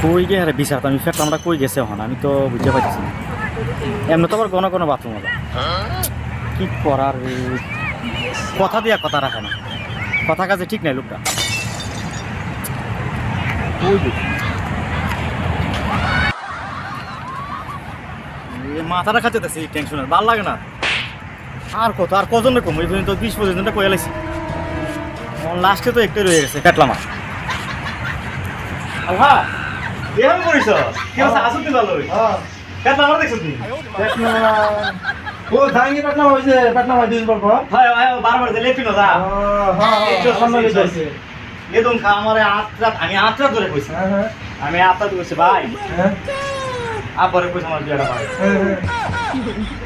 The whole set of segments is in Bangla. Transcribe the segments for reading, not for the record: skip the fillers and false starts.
কই গে আরে বিচার আমি ফেট আমরা কই গেছে হন আমি তো বুঝতে পারতেছি না এমন তো আবার কোনো কোনো বাথরুম হলো কি করার কথা দিয়া কথা রাখে না কথা কাজে ঠিক নাই লোকটা মাথাটা খাতে টেনশনের ভাল লাগে না আর কত আর কজন কম এই পর্যন্ত 20-25 কয়ে লাইছি লাস্টে তো একটাই রয়ে গেছে কাটলাম আল্লাহ এরকম করিস কি আছে আসুন তুই ভালো কাটলাম আমার দেখছ তুই ও ধাঙ্গি পাটনা হইছে পাটনা হয় দিন পর হয় হয় বারবার যে লেপি না যা একটু সামনে যাইছে এদম খা আমারে আমি আত্রা ধরে কইছি আমি আত্রা কইছি ভাই আব্বারে কইছি আমার বিয়াটা ভাই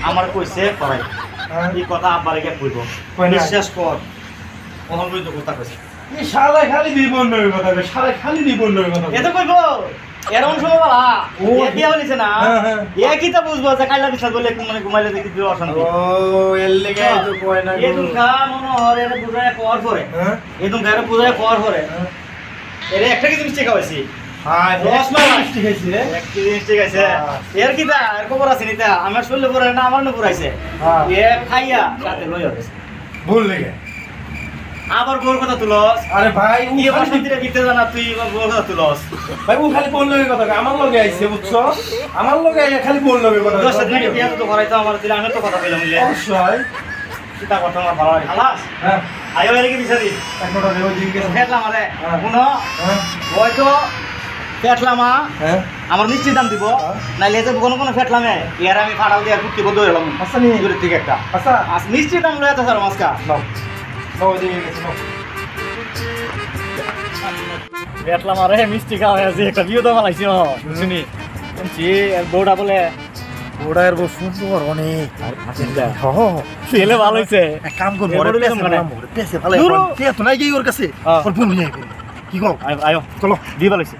আমার কইছে পড়াই এই কথা আব্বারে কে কইবো বিশ্বাস কর ওহন কই তো কথা কইছে এই শালা খালি বিবন্নর কথা কই শালা খালি বিবন্নর কথা এত কইবো এরকম সময় বলা ও বিয়া হইছে না এ কি তা বুঝবো যে কাইলা বিশ্বাস বলে মানে ঘুমাইলে দেখি তুই অশান্তি ও এর লাগা তো কয় না এদম খা মনে হরে এটা বুঝায় কর করে এদম গায়রে বুঝায় কর করে এরে একটা কি মিষ্টি খাওয়াইছি হ্যাঁ রসমালাই মিষ্টি খাইছি রে একটি মিষ্টি খাইছে এর কি দা এর খবর আছে নিতা আমার শরীরে পড়ে না আমার না পড়াইছে এ খাইয়া সাথে লইয়া গেছে ভুল লাগে আবার গোর কথা তুলস আরে ভাই ও কি এবার শান্তিতে দিতে জানা তুই এবার গোর কথা তুলস ভাই ও খালি কোন লগে কথা কয় আমার লগে আইছে বুঝছো আমার লগে আইয়া খালি কোন লগে কথা দশ দিন বিয়া তো করাইতো আমার দিলে আমি তো কথা কইলাম যে অবশ্যই কিতা কথা আমার ভালো লাগে খালাস হ্যাঁ আইও এদিকে বিচারি একটা রেও জিজ্ঞেস ফেটলাম আরে শুনো হ্যাঁ হয়তো ফেটলামা হ্যাঁ আমার মিষ্টি দাম দিব নাইলে তো কোনো কোনো ফেটলামে এর আমি ফাটাল দিয়ে কুটি বন্ধ হয়ে গেলাম হাসানি দূরের থেকে একটা আচ্ছা মিষ্টি দাম লয়ে তো স্যার মাসকা নাও নাও জিজ্ঞেস নাও ফেটলাম আরে মিষ্টি খাওয়া আছে একটা বিয়ে তো মালাইছি শুনি শুনছি আর বউটা বলে ওড়া এর বউ সুন্দর অনেক হাসিটা হ ছেলে ভালো হইছে এক কাম কর এ বড় দিলাম মানে। পেছে ভালো দূর। তে তো নাই গই ওর কাছে হ্যাঁ। ওর ফোন নিয়ে কি কও আয়ো চলো দিয়ে ভালো হইছে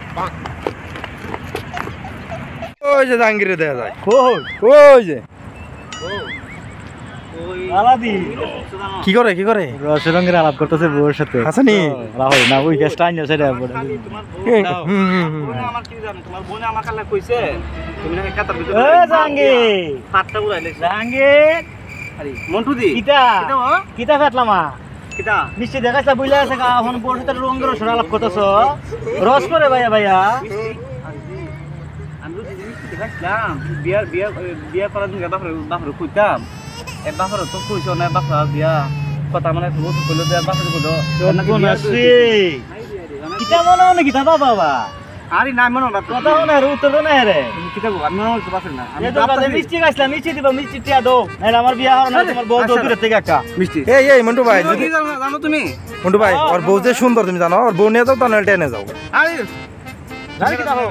ওই যে জাঙ্গিরে দেয়া যায় কই ওই যে আলাদি কি করে রসরঙ্গের আলাপ করতেছে বউর সাথে হাসানি রাহুল না ওই গ্যাসটা আইন সেটা বড় আমার কি জানো তোমার বোন আমার কাছে কইছে তুমি নাকি কাতার ভিতরে এ জাঙ্গি হাতটা উড়াইলে জাঙ্গি আরে মন্টু দি কিতা কিতা ও? কিতা ফেটলামা কিটা মিষ্টি দেখাইছা বুইলা আছে গা এখন বউর সাথে রঙের রসর আলাপ করতেছ রস করে ভাইয়া ভাইয়া আমি তো জিনিস দেখাইছিলাম বিয়া করার দিন বাপরে কইতাম এ বাপরে তো কইছো না বাপরা বিয়া কথা মানে বহুত কইলো দেয়া বাপরে কইলো কিতা মনে মনে কিতা বাবা আরে না মনে না কথা মনে আর উত্তর না রে তুমি কিটা গো আমি মনে বাপরে না আমি এই তো কাছে মিষ্টি গাছলা মিষ্টি দিবা মিষ্টি টিয়া দাও নাহলে আমার বিয়া হবে না তোমার বউ দূরের থেকে একটা মিষ্টি এই মন্টু ভাই যদি জানো তুমি মন্টু ভাই ওর বউ যে সুন্দর তুমি জানো ওর বউ নিয়ে যাও তা নয় টেনে যাও আরে জানি কিতা হোক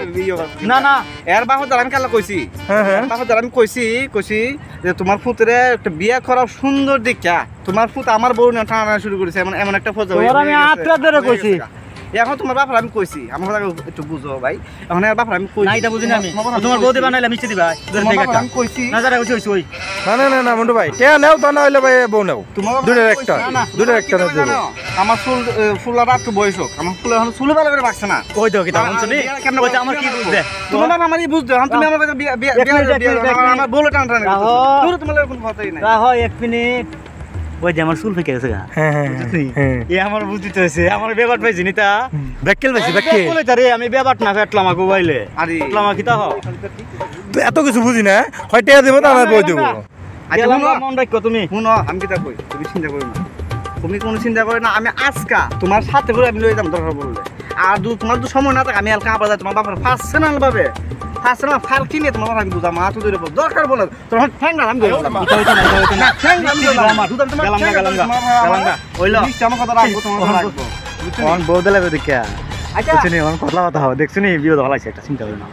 না না এর বাপর দ্বারা আমি কালা কইছি হ্যাঁ বাপর দ্বারা আমি কইছি যে তোমার পুত্রে একটা বিয়া করা সুন্দর দেখা তোমার পুত আমার বউ না টানা শুরু করেছে এমন একটা ফজা তোর আমি আটটা ধরে কইছি এখন তোমার বাপর আমি কইছি আমার কথা একটু বুঝো ভাই এখন এর বাপর আমি কইছি না এটা বুঝিনি আমি তোমার বউ দিবা নাইলে মিষ্টি দিবা দূরের থেকে একটা আমি কইছি না যারা কইছি ওই না মন্টু ভাই টেয়া নাও তা না হইলে ভাই বউ নাও তোমার দুটোর একটা দুটোর একটা নাও দেবো আমার ফুলার একটু বয়স হোক আমার ফুল এখন চুলে ভালো করে পাকছে না কই দাও কিতা শুনি কইতা আমার কি বুঝতে তোমার বাবা আমারই বুঝতে এখন তুমি আমার কাছে আমার বলে টান টান তুমি তোমার কোনো কথাই নাই রাহ এক মিনিট ওই যে আমার চুল ফেকে গেছে গা হ্যাঁ এ আমার বুঝতে হইছে আমার বেবাট পাইছি নিতা ব্যাককেল পাইছি ব্যাককেল বলে তারে আমি বেবাট না ফেটলাম আগো বাইলে আরে ফেটলাম কিতা হ তুই এত কিছু বুঝি না হয় টেয়া দেবো তা না বউ দেবো আচ্ছা গেলাম শুনো মন রাখো তুমি শুনো আমি কিতা কই তুমি চিন্তা করো না তুমি কোনো চিন্তা করো না আমি আজকা তোমার সাথে করে আমি লয়ে যাম দরকার বললে আর তোমার তো সময় না থাকে আমি হালকা আবার তোমার বাবার পার্সোনাল ভাবে পার্সোনাল ফার কিনে তোমার বাবা আমি বুঝাম হাত ধরে দরকার বলে তোমার ঠ্যাং না আমি ধরে বললাম না ঠ্যাং আমি ধরে আমার দুধ তোমার গেলাম ওইলো আমার কথা রাখবো তোমার কথা রাখবো অন বউ দেলা দেখা আচ্ছা দেখছনি অন কথা কথা দেখছনি বিয়ে ভালো আছে একটা চিন্তা করো না